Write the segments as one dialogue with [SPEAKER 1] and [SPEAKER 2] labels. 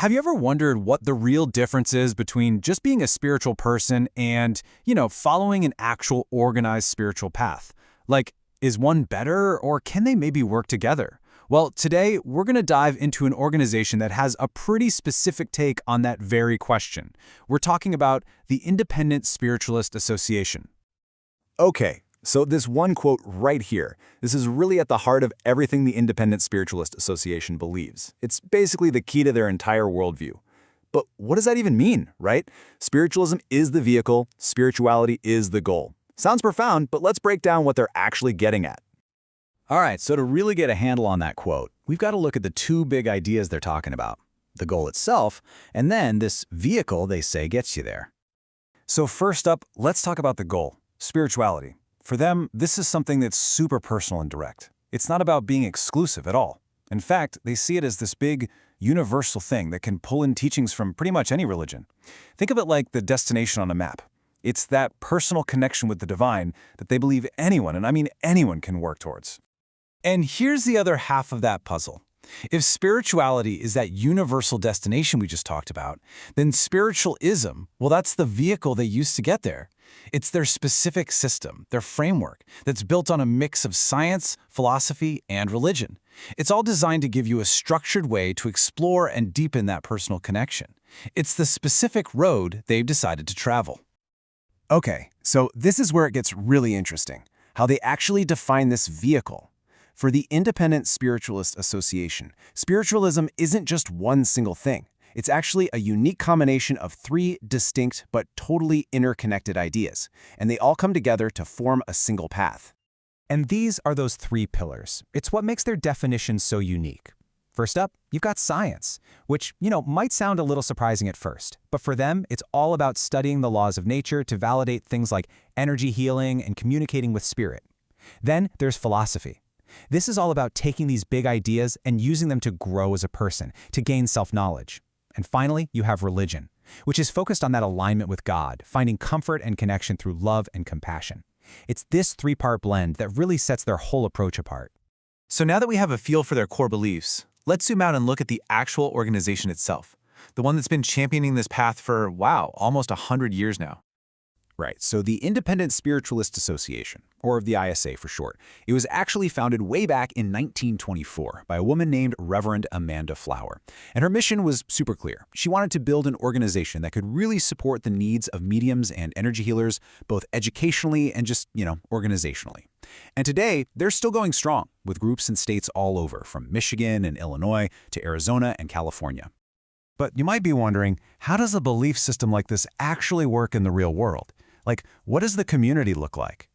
[SPEAKER 1] Have you ever wondered what the real difference is between just being a spiritual person and, following an actual organized spiritual path? Like, is one better or can they maybe work together? Well, today we're going to dive into an organization that has a pretty specific take on that very question. We're talking about the Independent Spiritualist Association.
[SPEAKER 2] Okay, so this one quote right here, this is really at the heart of everything the Independent Spiritualist Association believes. It's basically the key to their entire worldview. But what does that even mean, right? Spiritualism is the vehicle, spirituality is the goal. Sounds profound, but let's break down what they're actually getting at. All right, so to really get a handle on that quote, we've got to look at the two big ideas they're talking about. The goal itself, and then this vehicle they say gets you there. So first up, let's talk about the goal, spirituality. For them, this is something that's super personal and direct. It's not about being exclusive at all. In fact, they see it as this big, universal thing that can pull in teachings from pretty much any religion. Think of it like the destination on a map. It's that personal connection with the divine that they believe anyone, and I mean anyone, can work towards. And here's the other half of that puzzle. If spirituality is that universal destination we just talked about, then spiritualism, well, that's the vehicle they use to get there. It's their specific system, their framework, that's built on a mix of science, philosophy, and religion. It's all designed to give you a structured way to explore and deepen that personal connection. It's the specific road they've decided to travel.
[SPEAKER 3] Okay, so this is where it gets really interesting, how they actually define this vehicle. For the Independent Spiritualist Association, spiritualism isn't just one single thing. It's actually a unique combination of three distinct but totally interconnected ideas, and they all come together to form a single path.
[SPEAKER 4] And these are those three pillars. It's what makes their definition so unique. First up, you've got science, which, might sound a little surprising at first, but for them, it's all about studying the laws of nature to validate things like energy healing and communicating with spirit. Then there's philosophy. This is all about taking these big ideas and using them to grow as a person, to gain self-knowledge. And finally, you have religion, which is focused on that alignment with God, finding comfort and connection through love and compassion. It's this three-part blend that really sets their whole approach apart.
[SPEAKER 1] So now that we have a feel for their core beliefs, let's zoom out and look at the actual organization itself, the one that's been championing this path for, almost 100 years now.
[SPEAKER 2] Right, so the Independent Spiritualist Association, or the ISA for short, it was actually founded way back in 1924 by a woman named Reverend Amanda Flower. And her mission was super clear. She wanted to build an organization that could really support the needs of mediums and energy healers, both educationally and just, organizationally. And today, they're still going strong, with groups in states all over, from Michigan and Illinois to Arizona and California.
[SPEAKER 3] But you might be wondering, how does a belief system like this actually work in the real world? Like, what does the community look like?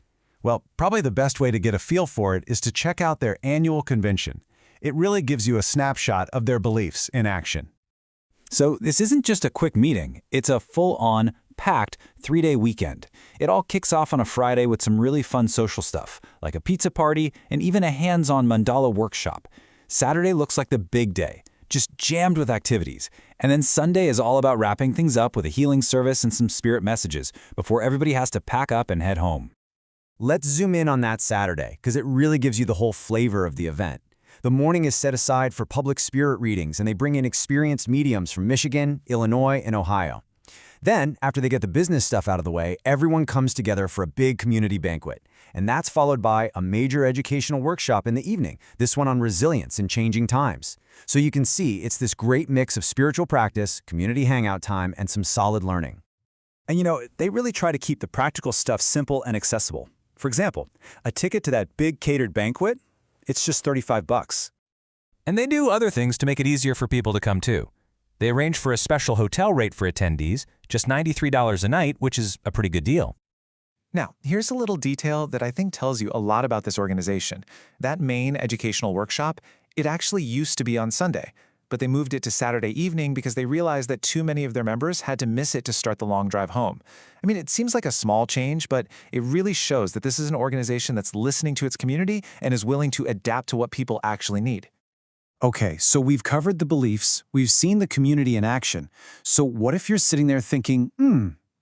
[SPEAKER 3] Well, probably the best way to get a feel for it is to check out their annual convention. It really gives you a snapshot of their beliefs in action.
[SPEAKER 1] So this isn't just a quick meeting, it's a full-on, packed 3-day weekend. It all kicks off on a Friday with some really fun social stuff, like a pizza party and even a hands-on mandala workshop. Saturday looks like the big day, just jammed with activities. And then Sunday is all about wrapping things up with a healing service and some spirit messages before everybody has to pack up and head home.
[SPEAKER 3] Let's zoom in on that Saturday, because it really gives you the whole flavor of the event. The morning is set aside for public spirit readings, and they bring in experienced mediums from Michigan, Illinois, and Ohio. Then, after they get the business stuff out of the way, everyone comes together for a big community banquet. And that's followed by a major educational workshop in the evening, this one on resilience in changing times. So you can see it's this great mix of spiritual practice, community hangout time, and some solid learning.
[SPEAKER 2] And they really try to keep the practical stuff simple and accessible. For example, a ticket to that big catered banquet, it's just $35.
[SPEAKER 4] And they do other things to make it easier for people to come too. They arrange for a special hotel rate for attendees, just $93 a night, which is a pretty good deal.
[SPEAKER 5] Now, here's a little detail that I think tells you a lot about this organization. That main educational workshop, it actually used to be on Sunday, but they moved it to Saturday evening because they realized that too many of their members had to miss it to start the long drive home. I mean, it seems like a small change, but it really shows that this is an organization that's listening to its community and is willing to adapt to what people actually need.
[SPEAKER 3] Okay, so we've covered the beliefs, we've seen the community in action. So what if you're sitting there thinking,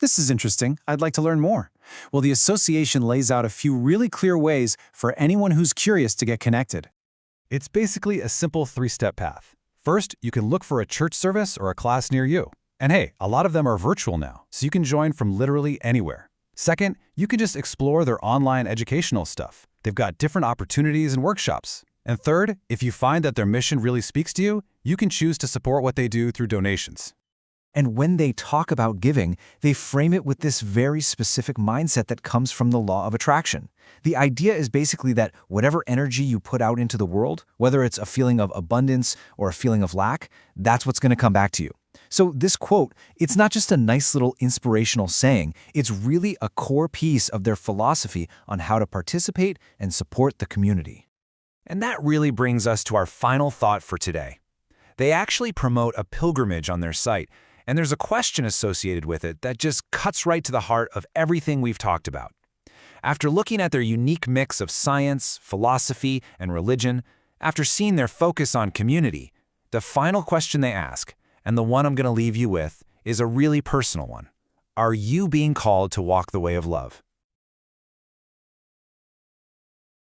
[SPEAKER 3] this is interesting, I'd like to learn more? Well, the association lays out a few really clear ways for anyone who's curious to get connected.
[SPEAKER 1] It's basically a simple 3-step path. First, you can look for a church service or a class near you. And hey, a lot of them are virtual now, so you can join from literally anywhere. Second, you can just explore their online educational stuff. They've got different opportunities and workshops. And third, if you find that their mission really speaks to you, you can choose to support what they do through donations.
[SPEAKER 3] And when they talk about giving, they frame it with this very specific mindset that comes from the law of attraction. The idea is basically that whatever energy you put out into the world, whether it's a feeling of abundance or a feeling of lack, that's what's going to come back to you. So this quote, it's not just a nice little inspirational saying, it's really a core piece of their philosophy on how to participate and support the community.
[SPEAKER 1] And that really brings us to our final thought for today. They actually promote a pilgrimage on their site, and there's a question associated with it that just cuts right to the heart of everything we've talked about. After looking at their unique mix of science, philosophy, and religion, after seeing their focus on community, the final question they ask, and the one I'm going to leave you with, is a really personal one. Are you being called to walk the way of love?